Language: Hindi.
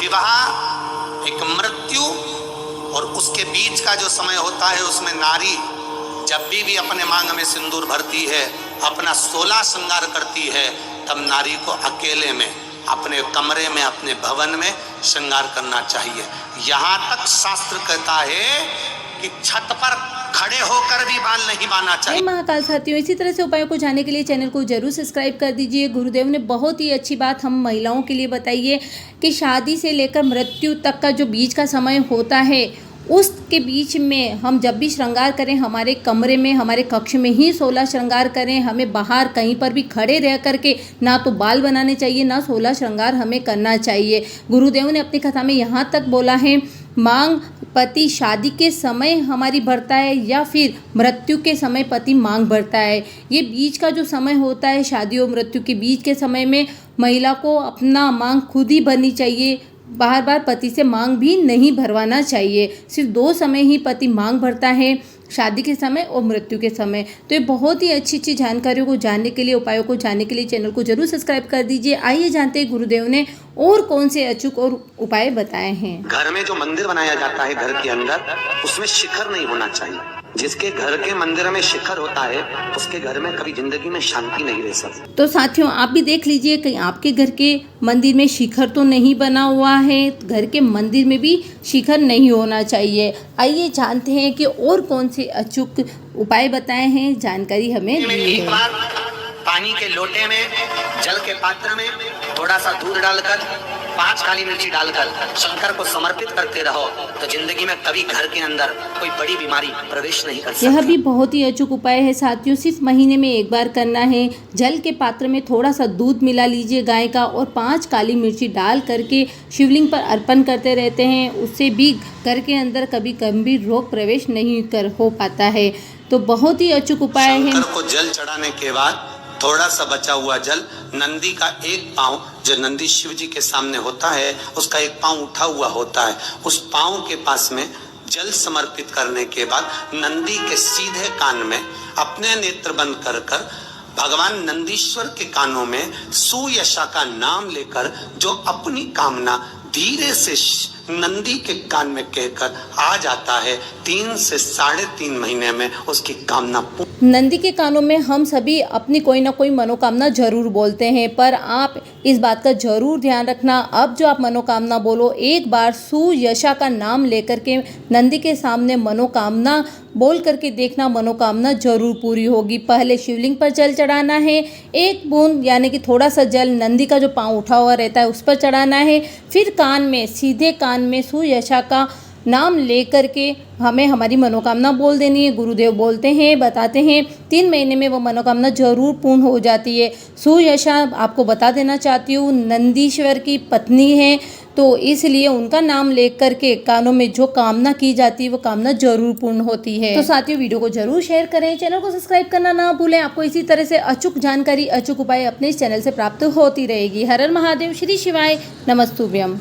विवाह एक मृत्यु और उसके बीच का जो समय होता है उसमें नारी जब भी अपने मांग में सिंदूर भरती है, अपना 16 श्रृंगार करती है, तब नारी को अकेले में अपने कमरे में अपने भवन में श्रृंगार करना चाहिए। यहाँ तक शास्त्र कहता है कि छत पर खड़े होकर भी बाल नहीं बांधना चाहिए। महाकाल साथियों, इसी तरह से उपायों को जानने के लिए चैनल को जरूर सब्सक्राइब कर दीजिए। गुरुदेव ने बहुत ही अच्छी बात हम महिलाओं के लिए बताई है कि शादी से लेकर मृत्यु तक का जो बीच का समय होता है उसके बीच में हम जब भी श्रृंगार करें हमारे कमरे में, हमारे कक्ष में ही 16 श्रृंगार करें। हमें बाहर कहीं पर भी खड़े रह करके ना तो बाल बनाने चाहिए, ना 16 श्रृंगार हमें करना चाहिए। गुरुदेव ने अपनी कथा में यहाँ तक बोला है, मांग पति शादी के समय हमारी भरता है या फिर मृत्यु के समय पति मांग भरता है। ये बीच का जो समय होता है शादी और मृत्यु के बीच के समय में महिला को अपना मांग खुद ही भरनी चाहिए। बार बार पति से मांग भी नहीं भरवाना चाहिए। सिर्फ 2 समय ही पति मांग भरता है, शादी के समय और मृत्यु के समय। तो ये बहुत ही अच्छी जानकारियों को जानने के लिए, उपायों को जानने के लिए चैनल को जरूर सब्सक्राइब कर दीजिए। आइए जानते हैं गुरुदेव ने और कौन से अचूक और उपाय बताए हैं। घर में जो मंदिर बनाया जाता है घर के अंदर, उसमें शिखर नहीं होना चाहिए। जिसके घर के मंदिर में शिखर होता है उसके घर में कभी जिंदगी में शांति नहीं रह सकती। तो साथियों, आप भी देख लीजिए कहीं आपके घर के मंदिर में शिखर तो नहीं बना हुआ है। घर के मंदिर में भी शिखर नहीं होना चाहिए। आइए जानते हैं कि और कौन से अचूक उपाय बताए हैं, जानकारी हमें दी है। एक बार पानी के लोटे में, जल के पात्र में थोड़ा सा दूध डालकर 5 काली मिर्ची डालकर शंकर को समर्पित करते रहो तो जिंदगी में कभी घर के अंदर कोई बड़ी बीमारी प्रवेश नहीं कर सकती। यह भी बहुत ही अचूक उपाय है साथियों। सिर्फ महीने में एक बार करना है। जल के पात्र में थोड़ा सा दूध मिला लीजिए गाय का और 5 काली मिर्ची डाल करके शिवलिंग पर अर्पण करते रहते हैं। उससे भी घर के अंदर कभी गंभीर रोग प्रवेश नहीं हो पाता है। तो बहुत ही अचूक उपाय है। शंकर को जल चढ़ाने के बाद थोड़ा सा बचा हुआ जल नंदी का एक पांव, जो नंदी शिव जी के सामने होता है उसका एक पांव उठा हुआ होता है, उस पांव के पास में जल समर्पित करने के बाद नंदी के सीधे कान में अपने नेत्र बंद कर कर भगवान नंदीश्वर के कानों में सुयशा का नाम लेकर जो अपनी कामना धीरे से नंदी के कान में कहकर आ जाता है, 3 से 3.5 महीने में उसकी कामना। नंदी के कानों में हम सभी अपनी कोई ना कोई मनोकामना जरूर बोलते हैं, पर आप इस बात का जरूर ध्यान रखना, अब जो आप मनोकामना बोलो एक बार सुयशा का नाम लेकर के नंदी के सामने मनोकामना बोल करके देखना, मनोकामना जरूर पूरी होगी। पहले शिवलिंग पर जल चढ़ाना है, 1 बूंद यानी कि थोड़ा सा जल नंदी का जो पांव उठा हुआ रहता है उस पर चढ़ाना है। फिर कान में, सीधे कान में सुयशा का नाम लेकर के हमें हमारी मनोकामना बोल देनी है। गुरुदेव बोलते हैं, बताते हैं 3 महीने में वो मनोकामना जरूर पूर्ण हो जाती है। सुयशा, आपको बता देना चाहती हूँ, नंदीश्वर की पत्नी है, तो इसलिए उनका नाम लेकर के कानों में जो कामना की जाती है वो कामना जरूर पूर्ण होती है। तो साथियों, वीडियो को जरूर शेयर करें, चैनल को सब्सक्राइब करना ना भूलें। आपको इसी तरह से अचूक जानकारी, अचूक उपाय अपने इस चैनल से प्राप्त होती रहेगी। हर हर महादेव, श्री शिवाय, नमस्तुभ्यम।